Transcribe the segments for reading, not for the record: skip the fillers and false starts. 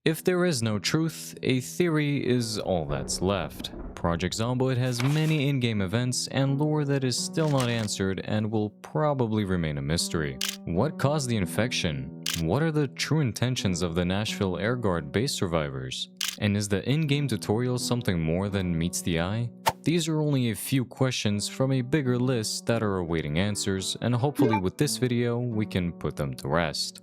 If there is no truth, a theory is all that's left. Project Zomboid has many in-game events and lore that is still not answered and will probably remain a mystery. What caused the infection? What are the true intentions of the Nashville Air Guard base survivors? And is the in-game tutorial something more than meets the eye? These are only a few questions from a bigger list that are awaiting answers, and hopefully with this video, we can put them to rest.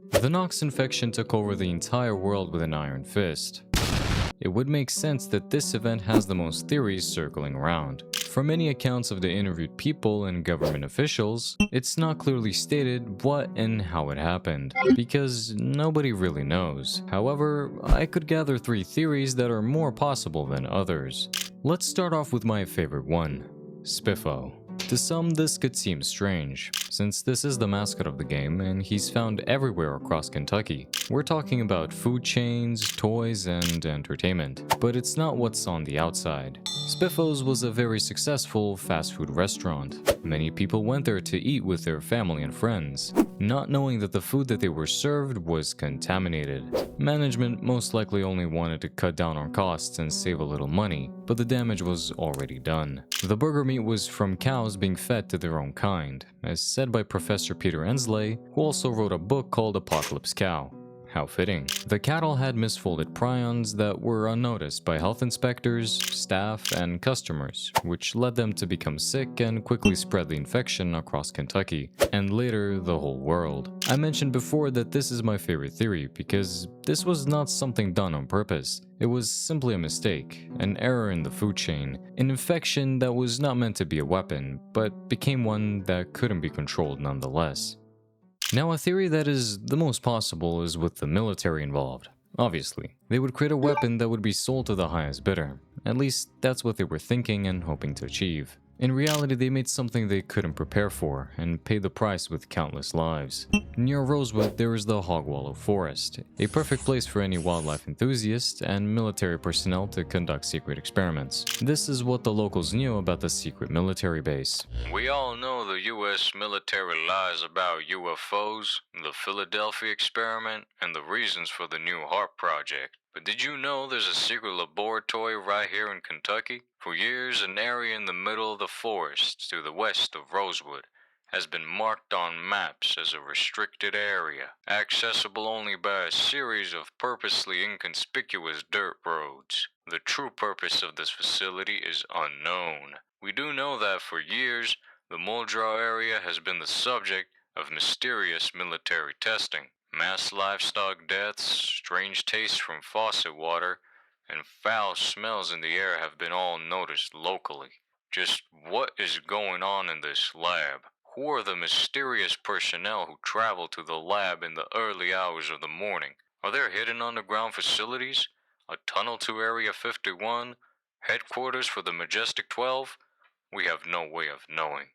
The Nox infection took over the entire world with an iron fist. It would make sense that this event has the most theories circling around. From many accounts of the interviewed people and government officials, it's not clearly stated what and how it happened, because nobody really knows. However, I could gather 3 theories that are more possible than others. Let's start off with my favorite one, Spiffo. To some, this could seem strange, since this is the mascot of the game and he's found everywhere across Kentucky. We're talking about food chains, toys, and entertainment, but it's not what's on the outside. Spiffos was a very successful fast food restaurant. Many people went there to eat with their family and friends, not knowing that the food that they were served was contaminated. Management most likely only wanted to cut down on costs and save a little money, but the damage was already done. The burger meat was from cows being fed to their own kind, as said by Professor Peter Ensley, who also wrote a book called Apocalypse Cow. How fitting. The cattle had misfolded prions that were unnoticed by health inspectors, staff, and customers, which led them to become sick and quickly spread the infection across Kentucky, and later the whole world. I mentioned before that this is my favorite theory because this was not something done on purpose. It was simply a mistake, an error in the food chain, an infection that was not meant to be a weapon, but became one that couldn't be controlled nonetheless. Now, a theory that is the most possible is with the military involved. Obviously, they would create a weapon that would be sold to the highest bidder. At least, that's what they were thinking and hoping to achieve. In reality, they made something they couldn't prepare for, and paid the price with countless lives. Near Rosewood, there is the Hogwallow Forest, a perfect place for any wildlife enthusiast and military personnel to conduct secret experiments. This is what the locals knew about the secret military base. We all know the U.S. military lies about UFOs, the Philadelphia experiment, and the reasons for the new HARP project. But did you know there's a secret laboratory right here in Kentucky? For years, an area in the middle of the forest to the west of Rosewood has been marked on maps as a restricted area, accessible only by a series of purposely inconspicuous dirt roads. The true purpose of this facility is unknown. We do know that for years, the Muldrow area has been the subject of mysterious military testing. Mass livestock deaths, strange tastes from faucet water, and foul smells in the air have been all noticed locally. Just what is going on in this lab? Who are the mysterious personnel who travel to the lab in the early hours of the morning? Are there hidden underground facilities? A tunnel to Area 51? Headquarters for the Majestic 12? We have no way of knowing.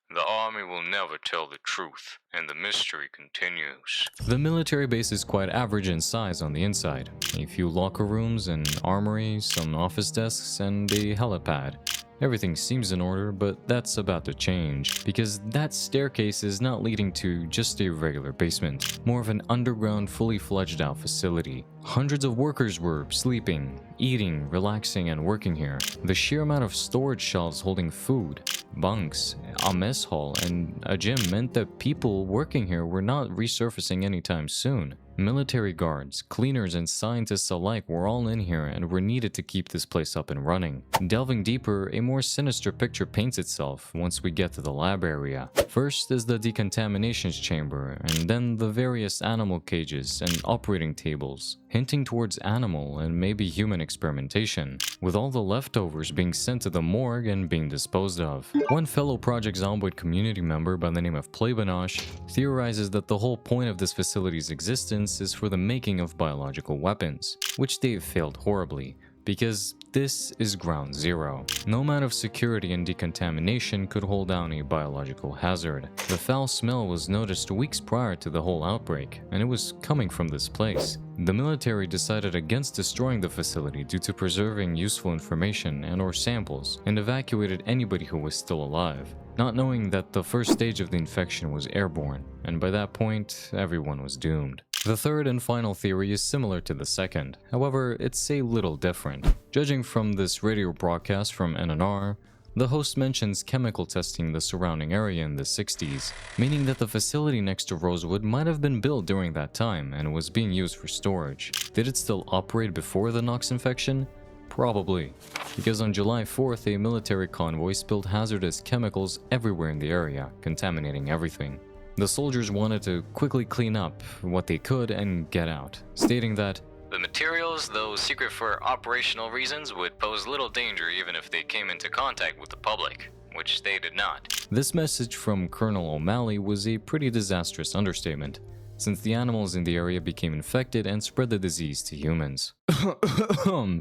The army will never tell the truth, and the mystery continues. The military base is quite average in size on the inside. A few locker rooms, an armory, some office desks, and a helipad. Everything seems in order, but that's about to change, because that staircase is not leading to just a regular basement, more of an underground, fully fledged out facility. Hundreds of workers were sleeping, eating, relaxing, and working here. The sheer amount of storage shelves holding food, bunks, a mess hall, and a gym meant that people working here were not resurfacing anytime soon. Military guards, cleaners, and scientists alike were all in here and were needed to keep this place up and running. Delving deeper, a more sinister picture paints itself once we get to the lab area. First is the decontamination chamber, and then the various animal cages and operating tables, hinting towards animal and maybe human experimentation, with all the leftovers being sent to the morgue and being disposed of. One fellow Project Zomboid community member by the name of Playbanosh theorizes that the whole point of this facility's existence is for the making of biological weapons, which they've failed horribly, because this is ground zero. No amount of security and decontamination could hold down a biological hazard. The foul smell was noticed weeks prior to the whole outbreak, and it was coming from this place. The military decided against destroying the facility due to preserving useful information and/or samples, and evacuated anybody who was still alive, not knowing that the first stage of the infection was airborne, and by that point, everyone was doomed. The third and final theory is similar to the second, however, it's a little different. Judging from this radio broadcast from NNR, the host mentions chemical testing the surrounding area in the 60s, meaning that the facility next to Rosewood might have been built during that time and was being used for storage. Did it still operate before the Knox infection? Probably, because on July 4th, a military convoy spilled hazardous chemicals everywhere in the area, contaminating everything. The soldiers wanted to quickly clean up what they could and get out, stating that The materials, though secret for operational reasons, would pose little danger even if they came into contact with the public, which they did not. this message from Colonel O'Malley was a pretty disastrous understatement, since the animals in the area became infected and spread the disease to humans.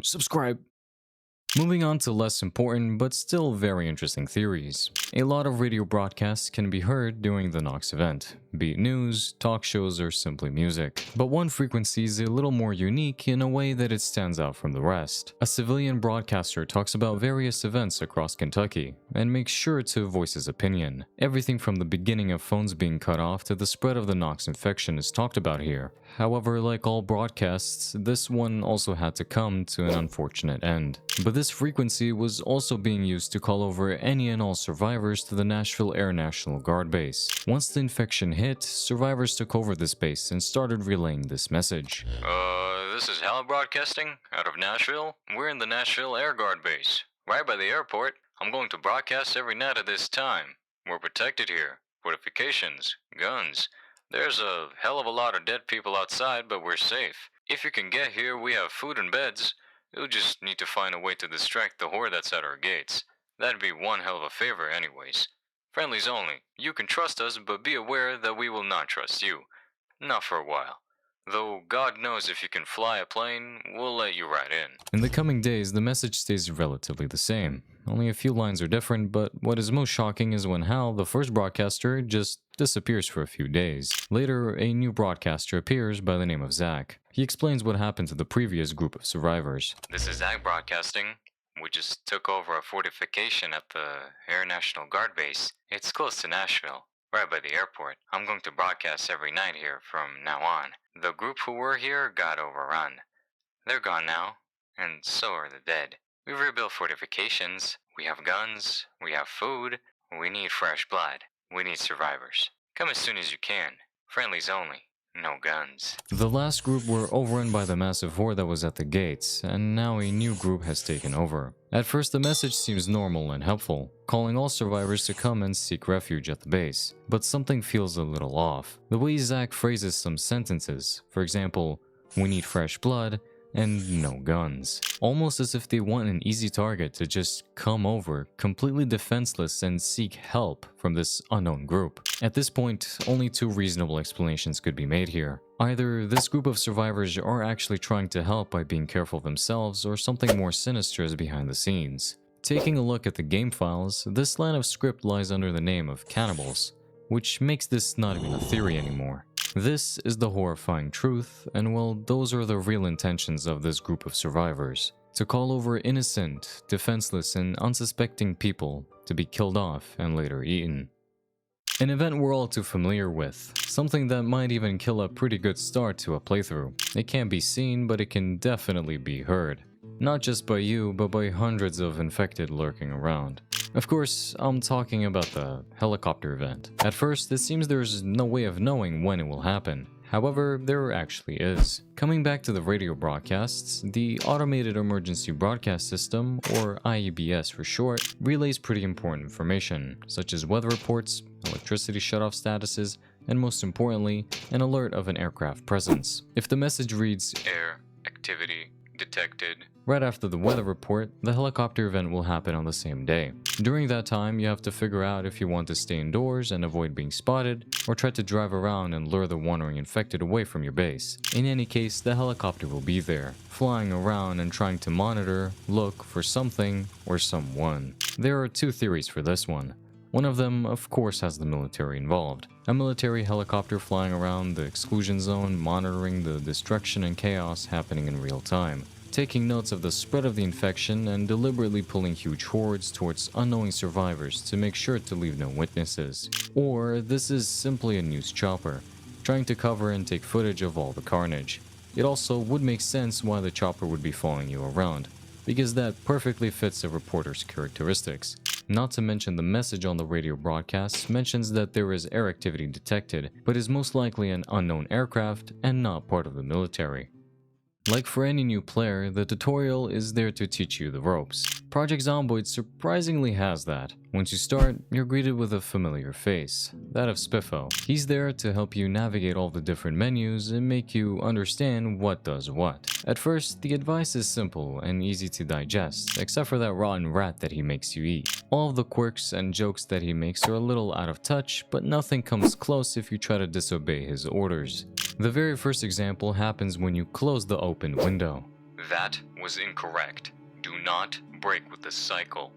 Subscribe. Moving on to less important but still very interesting theories. A lot of radio broadcasts can be heard during the Knox event, be it news, talk shows, or simply music. But one frequency is a little more unique in a way that it stands out from the rest. A civilian broadcaster talks about various events across Kentucky and makes sure to voice his opinion. Everything from the beginning of phones being cut off to the spread of the Knox infection is talked about here. However, like all broadcasts, this one also had to come to an unfortunate end. But this frequency was also being used to call over any and all survivors to the Nashville Air National Guard base. Once the infection hit, survivors took over this base and started relaying this message. This is Hal broadcasting out of Nashville. We're in the Nashville Air Guard base, right by the airport. I'm going to broadcast every night at this time. We're protected here. Fortifications, guns. There's a hell of a lot of dead people outside, but we're safe. If you can get here, we have food and beds. You'll just need to find a way to distract the horde that's at our gates. That'd be one hell of a favor anyways. Friendlies only. You can trust us, but be aware that we will not trust you. Not for a while. Though God knows if you can fly a plane, we'll let you right in. In the coming days, the message stays relatively the same. Only a few lines are different, but what is most shocking is when Hal, the first broadcaster, just disappears for a few days. Later, a new broadcaster appears by the name of Zach. He explains what happened to the previous group of survivors. This is Zach broadcasting. We just took over a fortification at the Air National Guard base. It's close to Nashville, right by the airport. I'm going to broadcast every night here from now on. The group who were here got overrun. They're gone now, and so are the dead. We've rebuilt fortifications. We have guns. We have food. We need fresh blood. We need survivors. Come as soon as you can. Friendlies only. No guns. The last group were overrun by the massive horde that was at the gates, and now a new group has taken over. At first, the message seems normal and helpful, calling all survivors to come and seek refuge at the base. But something feels a little off. The way Zach phrases some sentences, for example, "We need fresh blood," and "no guns." Almost as if they want an easy target to just come over, completely defenseless, and seek help from this unknown group. At this point, only two reasonable explanations could be made here. Either this group of survivors are actually trying to help by being careful themselves, or something more sinister is behind the scenes. Taking a look at the game files, this line of script lies under the name of cannibals, which makes this not even a theory anymore. This is the horrifying truth, and well, those are the real intentions of this group of survivors. To call over innocent, defenseless, and unsuspecting people to be killed off and later eaten. An event we're all too familiar with, something that might even kill a pretty good start to a playthrough. It can't be seen, but it can definitely be heard. Not just by you, but by hundreds of infected lurking around. Of course, I'm talking about the helicopter event. At first, it seems there's no way of knowing when it will happen. However, there actually is. Coming back to the radio broadcasts, the Automated Emergency Broadcast System, or IEBS for short, relays pretty important information, such as weather reports, electricity shutoff statuses, and most importantly, an alert of an aircraft presence. If the message reads, Air activity detected, right after the weather report, the helicopter event will happen on the same day. During that time, you have to figure out if you want to stay indoors and avoid being spotted, or try to drive around and lure the wandering infected away from your base. In any case, the helicopter will be there, flying around and trying to monitor, look for something or someone. There are two theories for this one. One of them, of course, has the military involved. A military helicopter flying around the exclusion zone, monitoring the destruction and chaos happening in real time, taking notes of the spread of the infection and deliberately pulling huge hordes towards unknowing survivors to make sure to leave no witnesses. Or this is simply a news chopper, trying to cover and take footage of all the carnage. It also would make sense why the chopper would be following you around, because that perfectly fits a reporter's characteristics. Not to mention the message on the radio broadcast mentions that there is air activity detected, but is most likely an unknown aircraft and not part of the military. Like for any new player, the tutorial is there to teach you the ropes. Project Zomboid surprisingly has that. Once you start, you're greeted with a familiar face, that of Spiffo. He's there to help you navigate all the different menus and make you understand what does what. At first, the advice is simple and easy to digest, except for that rotten rat that he makes you eat. All of the quirks and jokes that he makes are a little out of touch, but nothing comes close if you try to disobey his orders. The very first example happens when you close the open window. That was incorrect. Do not break with the cycle.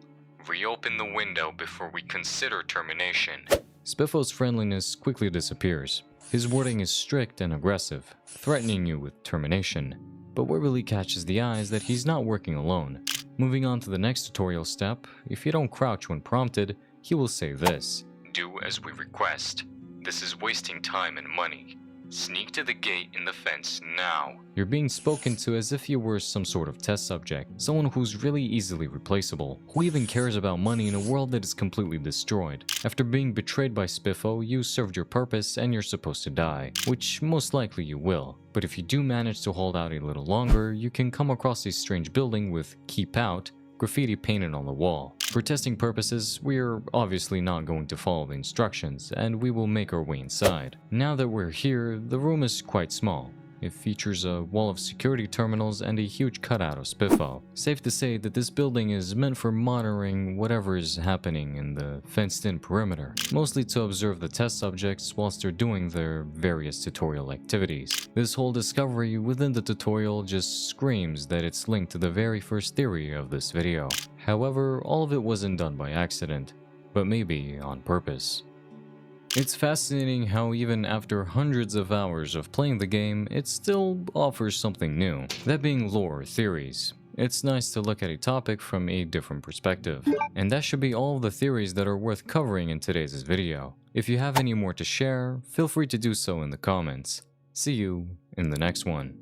Reopen the window before we consider termination. Spiffo's friendliness quickly disappears. His wording is strict and aggressive, threatening you with termination. But what really catches the eye is that he's not working alone. Moving on to the next tutorial step, if you don't crouch when prompted, he will say this. Do as we request. This is wasting time and money. Sneak to the gate in the fence now. You're being spoken to as if you were some sort of test subject, someone who's really easily replaceable. Who even cares about money in a world that is completely destroyed? After being betrayed by Spiffo, you served your purpose and you're supposed to die, which most likely you will. But if you do manage to hold out a little longer, you can come across a strange building with "Keep Out" graffiti painted on the wall. For testing purposes, we're obviously not going to follow the instructions, and we will make our way inside. Now that we're here, the room is quite small. It features a wall of security terminals and a huge cutout of Spiffo. Safe to say that this building is meant for monitoring whatever is happening in the fenced-in perimeter, mostly to observe the test subjects whilst they're doing their various tutorial activities. This whole discovery within the tutorial just screams that it's linked to the very first theory of this video. However, all of it wasn't done by accident, but maybe on purpose. It's fascinating how even after hundreds of hours of playing the game, it still offers something new. That being lore theories. It's nice to look at a topic from a different perspective. And that should be all of the theories that are worth covering in today's video. If you have any more to share, feel free to do so in the comments. See you in the next one.